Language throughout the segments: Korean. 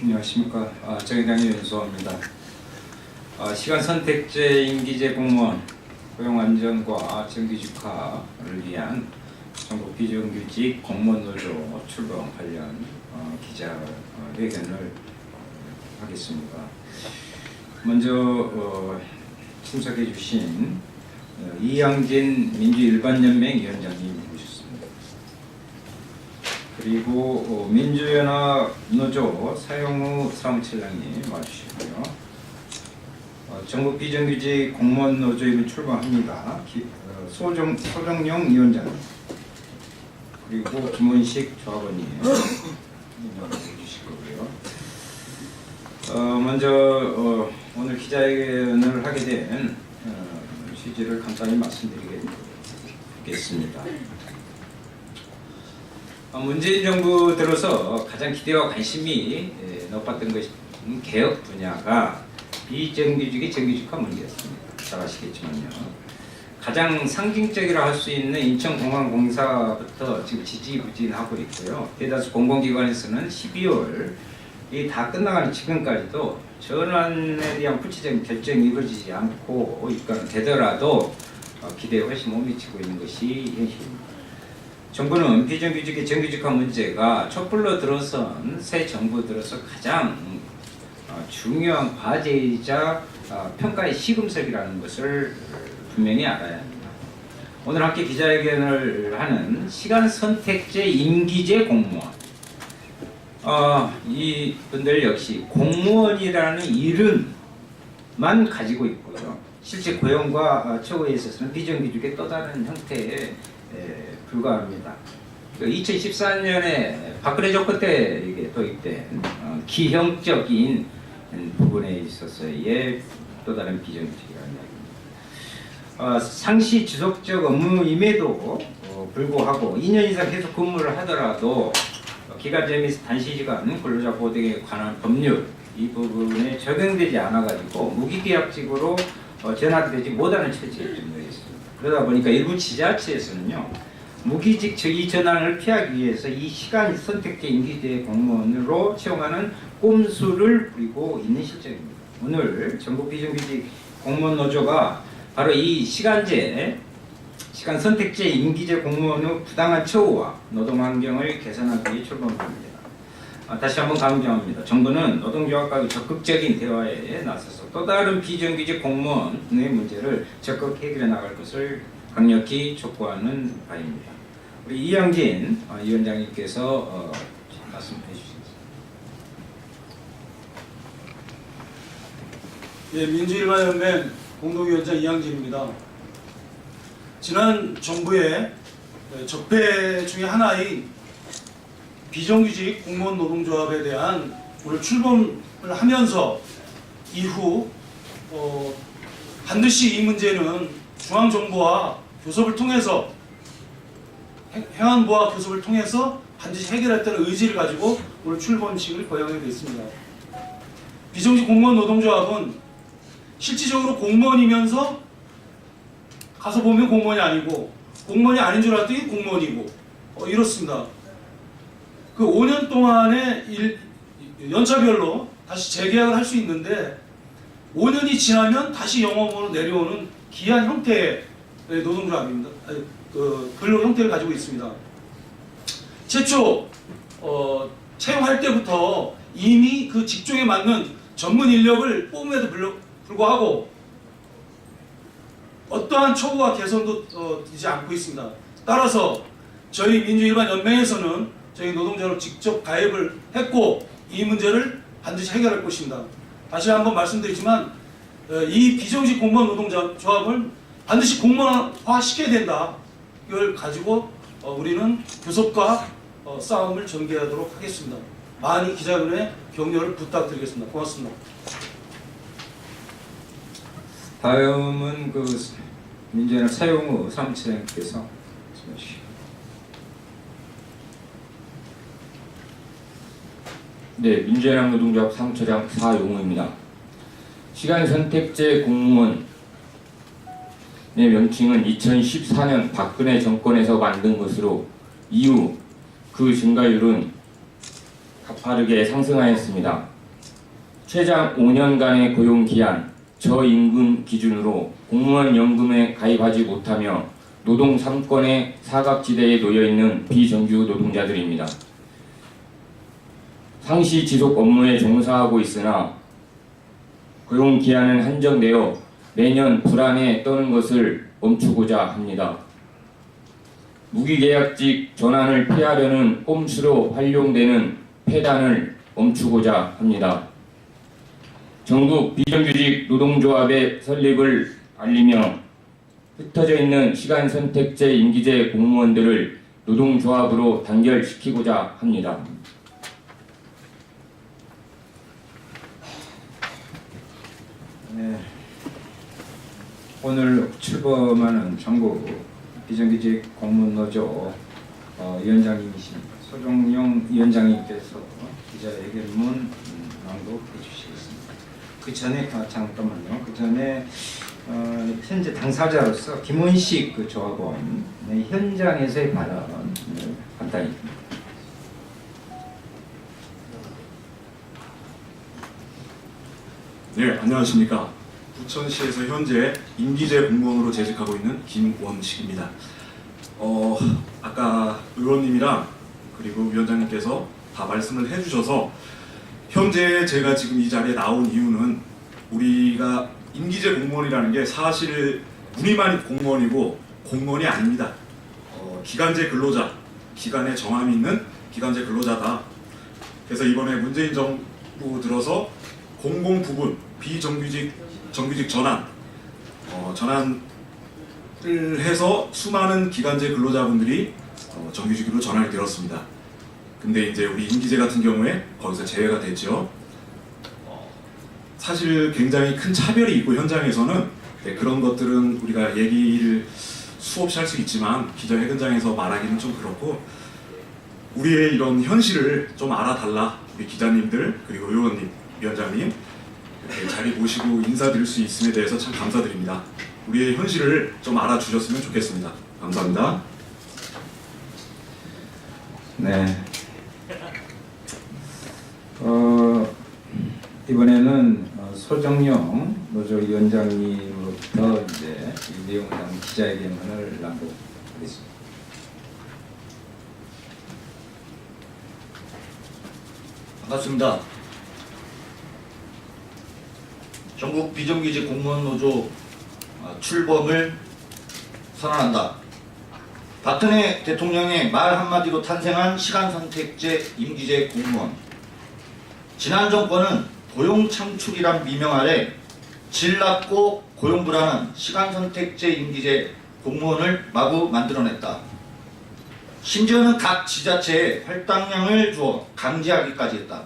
안녕하십니까. 정의당의 윤수호입니다. 시간 선택제 임기제 공무원 고용 안전과 정규직화를 위한 전국 비정규직 공무원 노조 출범 관련 기자회견을 하겠습니다. 먼저 참석해 주신 이양진 민주일반연맹 위원장님 모셨습니다. 그리고 민주연합 노조 사용우 사무처장님 와주시고요. 전국 비정규직 공무원 노조에 출범합니다. 소정용 위원장님, 그리고 김원식 조합원님 해주실 거고요. 먼저 오늘 기자회견을 하게 된 취지를 간단히 말씀드리겠습니다. 문재인 정부 들어서 가장 기대와 관심이 높았던 것이 개혁 분야가 비정규직의 정규직화 문제였습니다. 잘 아시겠지만요. 가장 상징적이라 할 수 있는 인천공항공사부터 지금 지지부진하고 있고요. 대다수 공공기관에서는 12월이 다 끝나가는 지금까지도 전환에 대한 구체적인 결정이 이루어지지 않고 있거나 되더라도 기대에 훨씬 못 미치고 있는 것이 현실입니다. 정부는 비정규직의 정규직화 문제가 촛불로 들어선 새 정부 들어서 가장 중요한 과제이자 평가의 시금석이라는 것을 분명히 알아야 합니다. 오늘 함께 기자회견을 하는 시간 선택제 임기제 공무원, 이분들 역시 공무원이라는 이름만 가지고 있고요. 실제 고용과 처우에 있어서는 비정규직의 또 다른 형태에 불과합니다. 2014년에 박근혜 정부 때 이게 도입된 기형적인 부분에 있어서의 또 다른 비정규직이라는 이야기입니다. 상시 지속적 업무임에도 불구하고 2년 이상 계속 근무를 하더라도 기간제 및 단시시간 근로자 보호등에 관한 법률 이 부분에 적용되지 않아가지고 무기계약직으로 전환되지 못하는 처지에 좀 있습니다. 그러다 보니까 일부 지자체에서는요, 무기직 저기 전환을 피하기 위해서 이 시간 선택제 임기제 공무원으로 채용하는 꼼수를 부리고 있는 실정입니다. 오늘 전국 비정규직 공무원 노조가 바로 이 시간 선택제 임기제 공무원의 부당한 처우와 노동 환경을 개선하기 위해 출범합니다. 다시 한번 강조합니다. 정부는 노동조합과의 적극적인 대화에 나서서 또 다른 비정규직 공무원의 문제를 적극 해결해 나갈 것을 강력히 촉구하는 바입니다. 우리 이양진 위원장님께서 말씀해 주시겠습니다. 예, 민주일반연맹 공동위원장 이양진입니다. 지난 정부의 적폐 중에 하나인 비정규직 공무원 노동조합에 대한 오늘 출범을 하면서 이후 반드시 이 문제는 중앙정부와 교섭을 통해서 행안부와 교섭을 통해서 반드시 해결했다는 의지를 가지고 오늘 출범식을 거행하게 됐습니다. 비정규직 공무원 노동조합은 실질적으로 공무원이면서 가서 보면 공무원이 아니고 공무원이 아닌 줄 알았더니 공무원이고 이렇습니다. 그 5년 동안의 연차별로 다시 재계약을 할 수 있는데 5년이 지나면 다시 영업으로 내려오는 기한 형태의 노동조합입니다. 근로 형태를 가지고 있습니다. 최초 채용할 때부터 이미 그 직종에 맞는 전문 인력을 뽑음에도 불구하고 어떠한 처우와 개선도 되지 않고 있습니다. 따라서 저희 민주일반연맹에서는 저희 노동자로 직접 가입을 했고 이 문제를 반드시 해결할 것입니다. 다시 한번 말씀드리지만 이 비정규직 공무원 노동조합을 반드시 공무원화 시켜야 된다. 이걸 가지고 우리는 교섭과 싸움을 전개하도록 하겠습니다. 많이 기자분의 격려를 부탁드리겠습니다. 고맙습니다. 다음은 민주연합 사용우 사무처장님께서 말씀해 주시죠. 네, 민주연합 노동조합 사무처장 사용우입니다. 시간 선택제 공무원의 명칭은 2014년 박근혜 정권에서 만든 것으로 이후 그 증가율은 빠르게 상승하였습니다. 최장 5년간의 고용 기한, 저임금 기준으로 공무원 연금에 가입하지 못하며 노동 3권의 사각지대에 놓여있는 비정규 노동자들입니다. 상시 지속 업무에 종사하고 있으나 고용 기한은 한정되어 매년 불안에 떠는 것을 멈추고자 합니다. 무기계약직 전환을 피하려는 꼼수로 활용되는 폐단을 멈추고자 합니다. 전국 비정규직 노동조합의 설립을 알리며 흩어져 있는 시간 선택제 임기제 공무원들을 노동조합으로 단결시키고자 합니다. 네. 오늘 출범하는 전국 비정규직 공무노조 위원장님이신 소종용 위원장님께서 기자회견문 낭독해 주시겠습니다. 그 전에 잠깐만요. 그 전에 현재 당사자로서 김원식 그 조합원의 현장에서의 발언을 간단히. 네, 안녕하십니까. 부천시에서 현재 임기제 공무원으로 재직하고 있는 김원식입니다. 아까 의원님이랑 그리고 위원장님께서 다 말씀을 해주셔서 현재 제가 지금 이 자리에 나온 이유는 우리가 임기제 공무원이라는 게 사실 무늬만 공무원이고 공무원이 아닙니다. 기간제 근로자, 기간에 정함이 있는 기간제 근로자다. 그래서 이번에 문재인 정부 들어서 공공 부분 비정규직 정규직 전환을 해서 수많은 기간제 근로자분들이 정규직으로 전환이 되었습니다. 근데 이제 우리 임기제 같은 경우에 거기서 제외가 됐죠. 사실 굉장히 큰 차별이 있고 현장에서는 그런 것들은 우리가 얘기를 수없이 할 수 있지만 기자회견장에서 말하기는 좀 그렇고 우리의 이런 현실을 좀 알아달라. 우리 기자님들 그리고 의원님, 위원장님 이렇게 자리 모시고 인사드릴 수 있음에 대해서 참 감사드립니다. 우리의 현실을 좀 알아주셨으면 좋겠습니다. 감사합니다. 네. 이번에는 소정용 노조위원장님으로부터 이제 이 내용을 담은 기자회견문을 낭독하겠습니다. 반갑습니다. 전국 비정규직 공무원 노조 출범을 선언한다. 박근혜 대통령의 말 한마디로 탄생한 시간선택제 임기제 공무원. 지난 정권은 고용 창출이란 미명 아래 질 낮고 고용 불안한 시간선택제 임기제 공무원을 마구 만들어냈다. 심지어는 각 지자체에 할당량을 주어 강제하기까지 했다.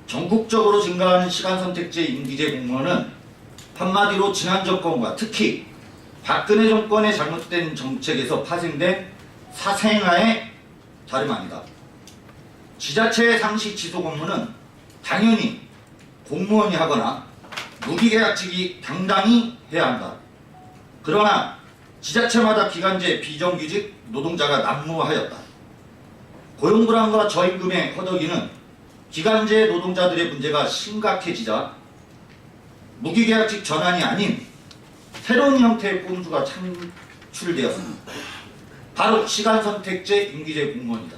전국적으로 증가하는 시간선택제 임기제 공무원은 한마디로 지난 정권과 특히 박근혜 정권의 잘못된 정책에서 파생된 사생아의 다름 아니다. 지자체의 상시 지속 업무는 당연히 공무원이 하거나 무기계약직이 당당히 해야 한다. 그러나 지자체마다 기간제 비정규직 노동자가 난무하였다. 고용불안과 저임금의 허덕이는 기간제 노동자들의 문제가 심각해지자 무기계약직 전환이 아닌 새로운 형태의 꼼수가 창출되었습니다. 바로 시간선택제 임기제 공무원이다.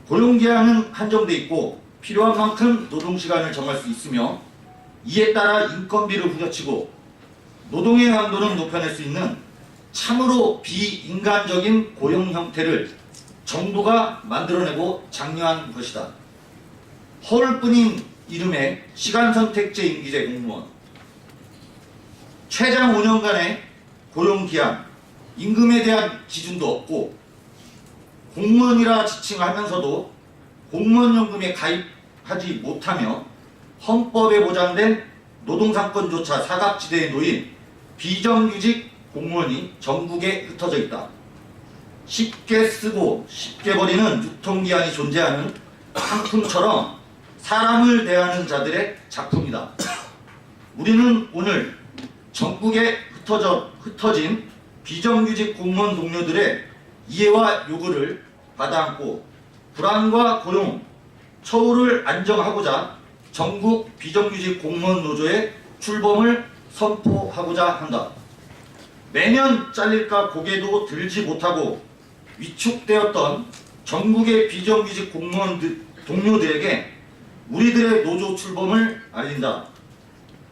고용기한은 한정돼 있고 필요한 만큼 노동시간을 정할 수 있으며 이에 따라 인건비를 후려치고 노동의 강도는 높여낼 수 있는 참으로 비인간적인 고용 형태를 정부가 만들어내고 장려한 것이다. 허울뿐인 이름의 시간선택제 임기제 공무원. 최장 5년간의 고용기한, 임금에 대한 기준도 없고 공무원이라 지칭하면서도 공무원연금에 가입하지 못하며 헌법에 보장된 노동상권조차 사각지대에 놓인 비정규직 공무원이 전국에 흩어져 있다. 쉽게 쓰고 쉽게 버리는 유통기한이 존재하는 상품처럼 사람을 대하는 자들의 작품이다. 우리는 오늘 전국에 흩어진 비정규직 공무원 동료들의 이해와 요구를 받아안고 불안과 고용, 처우를 안정하고자 전국 비정규직 공무원 노조의 출범을 선포하고자 한다. 매년 잘릴까 고개도 들지 못하고 위축되었던 전국의 비정규직 공무원 동료들에게 우리들의 노조 출범을 알린다.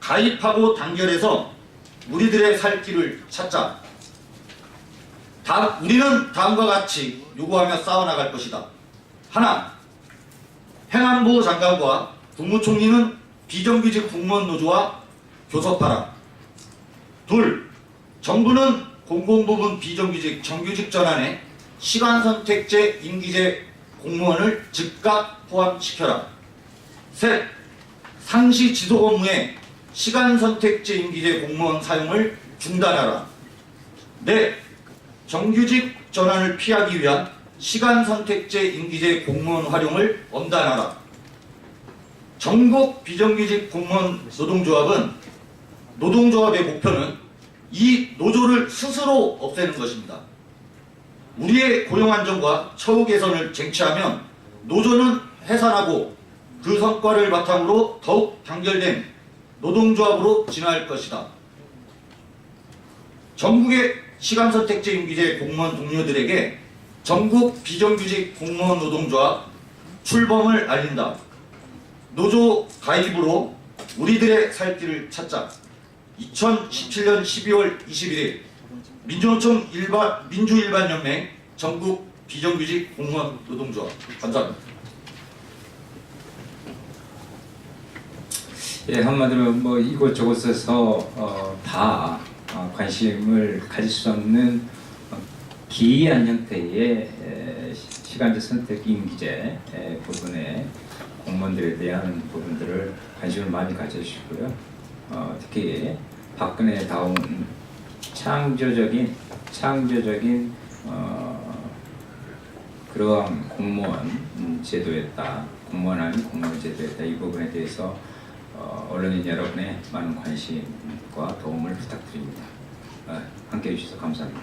가입하고 단결해서 우리들의 살 길을 찾자. 우리는 다음과 같이 요구하며 싸워나갈 것이다. 하나, 행안부 장관과 국무총리는 비정규직 공무원 노조와 교섭하라. 둘, 정부는 공공부문 비정규직 정규직 전환에 시간선택제 임기제 공무원을 즉각 포함시켜라. 셋, 상시 지속 업무에 시간선택제 임기제 공무원 사용을 중단하라. 넷, 정규직 전환을 피하기 위한 시간선택제 임기제 공무원 활용을 엄단하라. 전국 비정규직 공무원 노동조합은 노동조합의 목표는 이 노조를 스스로 없애는 것입니다. 우리의 고용 안정과 처우 개선을 쟁취하면 노조는 해산하고 그 성과를 바탕으로 더욱 단결된 노동조합으로 진화할 것이다. 전국의 시간선택제 임기제 공무원 동료들에게 전국 비정규직 공무원 노동조합 출범을 알린다. 노조 가입으로 우리들의 살 길을 찾자. 2017년 12월 21일 민주노총 민주일반연맹 전국 비정규직 공무원 노동조합. 감사합니다. 예, 한마디로 뭐 이곳저곳에서 다 관심을 가질 수 없는 기이한 형태의 시간제 선택 임기제 부분에 공무원들에 대한 부분들을 관심을 많이 가져주시고요. 특히 박근혜다운 창조적인 그러한 공무원 제도였다. 공무원 아닌 공무원 제도였다. 이 부분에 대해서 언론인 여러분의 많은 관심과 도움을 부탁드립니다. 함께해 주셔서 감사합니다.